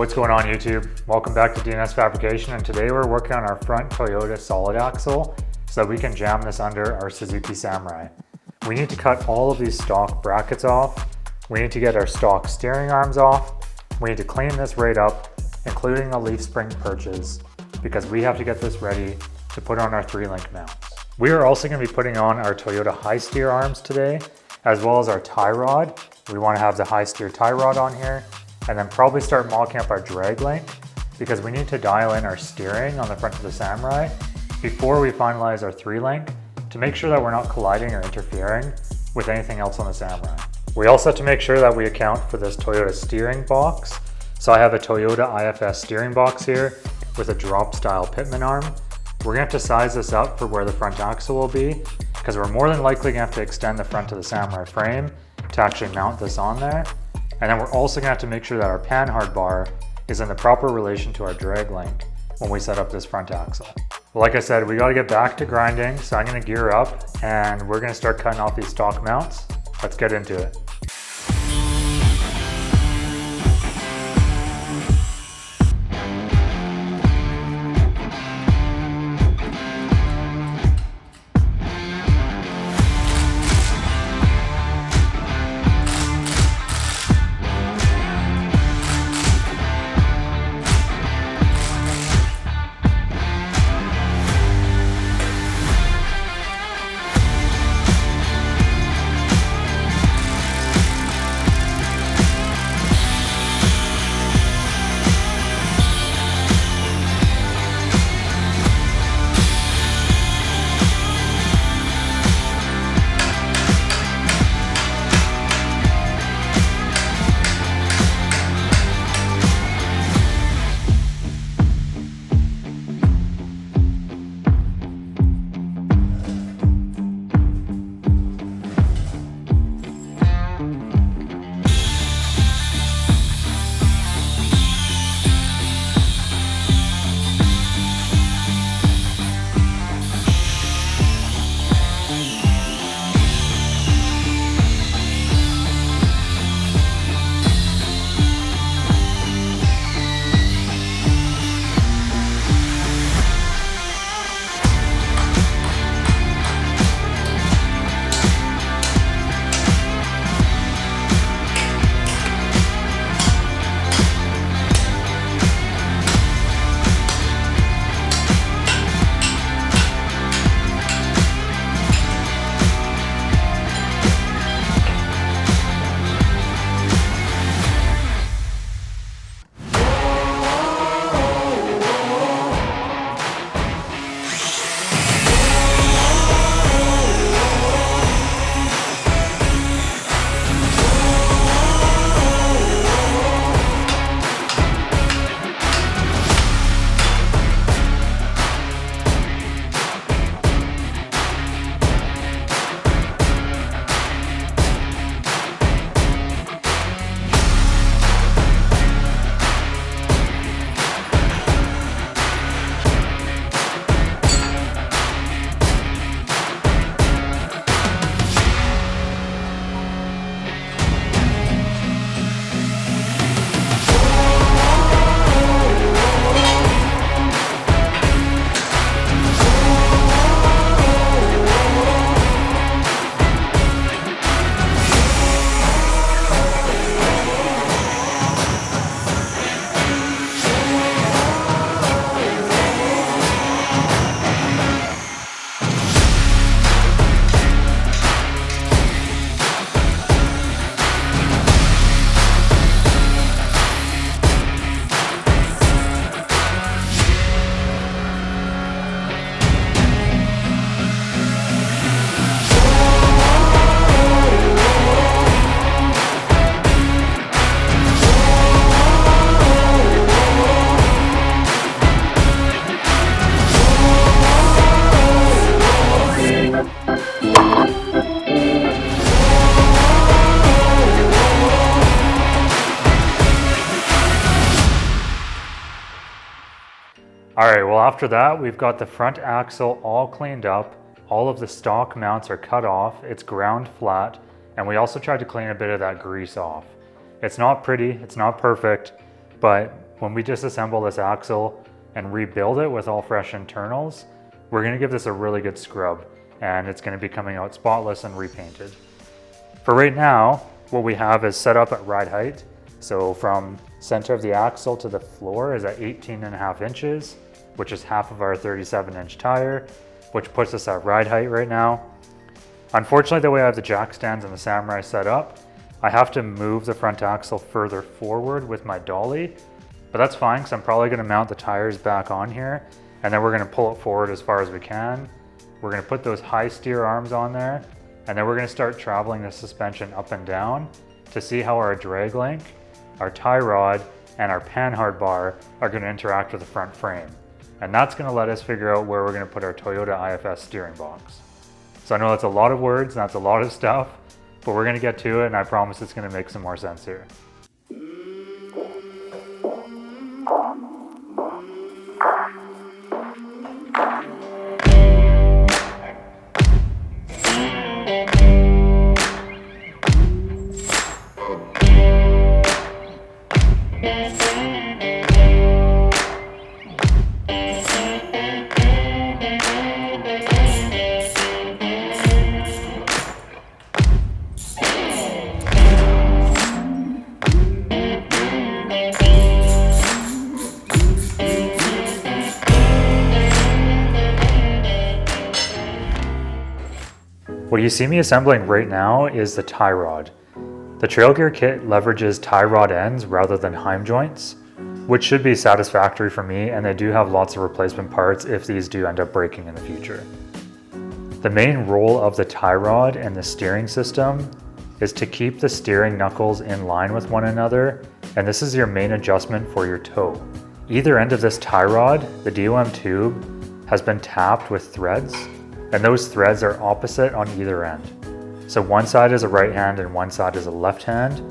What's going on YouTube? Welcome back to DNS Fabrication, and today we're working on our front Toyota solid axle so that we can jam this under our Suzuki Samurai. We need to cut all of these stock brackets off. We need to get our stock steering arms off. We need to clean this right up, including the leaf spring perches, because we have to get this ready to put on our 3-link mounts. We are also going to be putting on our Toyota high steer arms today, as well as our tie rod. We want to have the high steer tie rod on here, and then probably start mocking up our drag link, because we need to dial in our steering on the front of the Samurai before we finalize our 3-link to make sure that we're not colliding or interfering with anything else on the Samurai. We also have to make sure that we account for this Toyota steering box. So I have a Toyota IFS steering box here with a drop style pitman arm. We're gonna have to size this up for where the front axle will be, because we're more than likely gonna have to extend the front of the Samurai frame to actually mount this on there. And then we're also gonna have to make sure that our panhard bar is in the proper relation to our drag link when we set up this front axle. Well, like I said, we gotta get back to grinding, so I'm gonna gear up and we're gonna start cutting off these stock mounts. Let's get into it. All right, well after that, we've got the front axle all cleaned up. All of the stock mounts are cut off. It's ground flat. And we also tried to clean a bit of that grease off. It's not pretty, it's not perfect, but when we disassemble this axle and rebuild it with all fresh internals, we're going to give this a really good scrub, and it's going to be coming out spotless and repainted. For right now, what we have is set up at ride height. So from center of the axle to the floor is at 18.5 inches, which is half of our 37-inch tire, which puts us at ride height right now. Unfortunately, the way I have the jack stands and the Samurai set up, I have to move the front axle further forward with my dolly, but that's fine because I'm probably going to mount the tires back on here, and then we're going to pull it forward as far as we can. We're going to put those high steer arms on there, and then we're going to start traveling the suspension up and down to see how our drag link, our tie rod, and our panhard bar are going to interact with the front frame. And that's going to let us figure out where we're going to put our Toyota IFS steering box. So I know that's a lot of words and that's a lot of stuff, but we're going to get to it, and I promise it's going to make some more sense here. What you see me assembling right now is the tie rod. The trail gear kit leverages tie rod ends rather than heim joints, which should be satisfactory for me, and they do have lots of replacement parts if these do end up breaking in the future. The main role of the tie rod and the steering system is to keep the steering knuckles in line with one another, and this is your main adjustment for your toe. Either end of this tie rod, the DOM tube, has been tapped with threads, and those threads are opposite on either end. So one side is a right hand and one side is a left hand,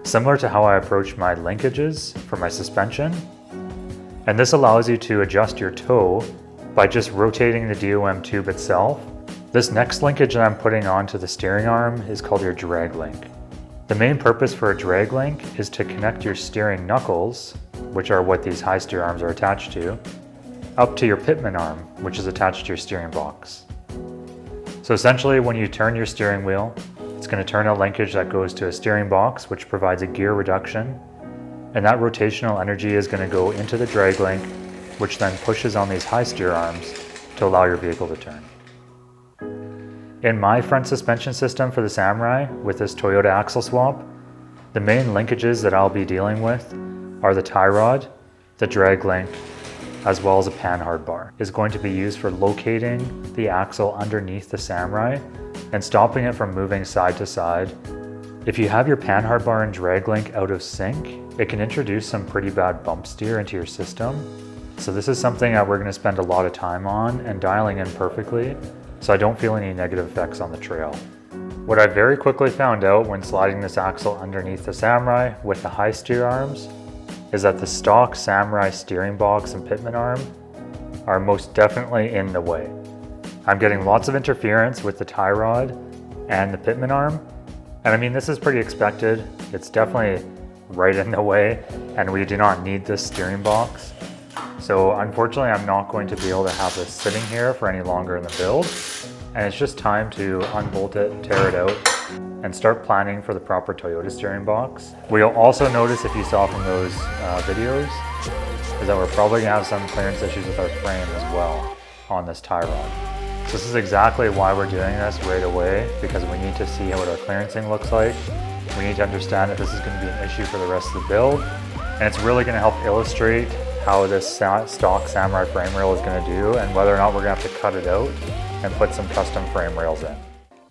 similar to how I approach my linkages for my suspension. And this allows you to adjust your toe by just rotating the DOM tube itself. This next linkage that I'm putting onto the steering arm is called your drag link. The main purpose for a drag link is to connect your steering knuckles, which are what these high steer arms are attached to, up to your pitman arm, which is attached to your steering box. So essentially, when you turn your steering wheel, it's going to turn a linkage that goes to a steering box, which provides a gear reduction, and that rotational energy is going to go into the drag link, which then pushes on these high steer arms to allow your vehicle to turn. In my front suspension system for the Samurai with this Toyota axle swap, the main linkages that I'll be dealing with are the tie rod, the drag link, as well as a panhard bar. Is going to be used for locating the axle underneath the Samurai and stopping it from moving side to side. If you have your panhard bar and drag link out of sync, it can introduce some pretty bad bump steer into your system. So this is something that we're going to spend a lot of time on and dialing in perfectly, so I don't feel any negative effects on the trail. What I very quickly found out when sliding this axle underneath the Samurai with the high steer arms is that the stock Samurai steering box and pitman arm are most definitely in the way. I'm getting lots of interference with the tie rod and the pitman arm, and I mean, this is pretty expected. It's definitely right in the way, and we do not need this steering box. So unfortunately, I'm not going to be able to have this sitting here for any longer in the build, and it's just time to unbolt it, tear it out, and start planning for the proper Toyota steering box. What you'll also notice, if you saw from those videos, is that we're probably gonna have some clearance issues with our frame as well on this tie rod. So this is exactly why we're doing this right away, because we need to see what our clearancing looks like. We need to understand that this is gonna be an issue for the rest of the build, and it's really gonna help illustrate how this stock Samurai frame rail is gonna do, and whether or not we're gonna have to cut it out and put some custom frame rails in.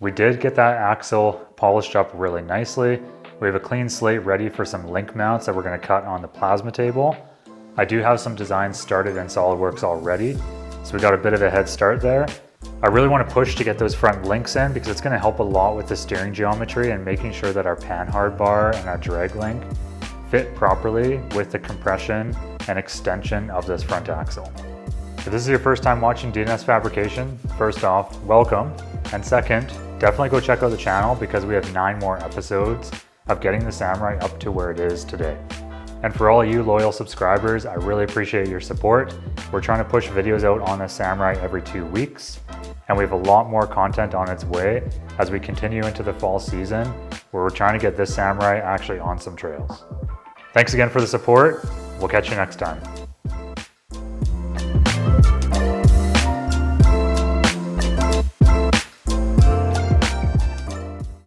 We did get that axle polished up really nicely. We have a clean slate ready for some link mounts that we're going to cut on the plasma table. I do have some designs started in SolidWorks already, so we got a bit of a head start there. I really want to push to get those front links in because it's going to help a lot with the steering geometry and making sure that our panhard bar and our drag link fit properly with the compression and extension of this front axle. If this is your first time watching DNS Fabrication, first off, welcome. And second, definitely go check out the channel because we have 9 more episodes of getting the Samurai up to where it is today. And for all you loyal subscribers, I really appreciate your support. We're trying to push videos out on the Samurai every 2 weeks, and we have a lot more content on its way as we continue into the fall season, where we're trying to get this Samurai actually on some trails. Thanks again for the support. We'll catch you next time.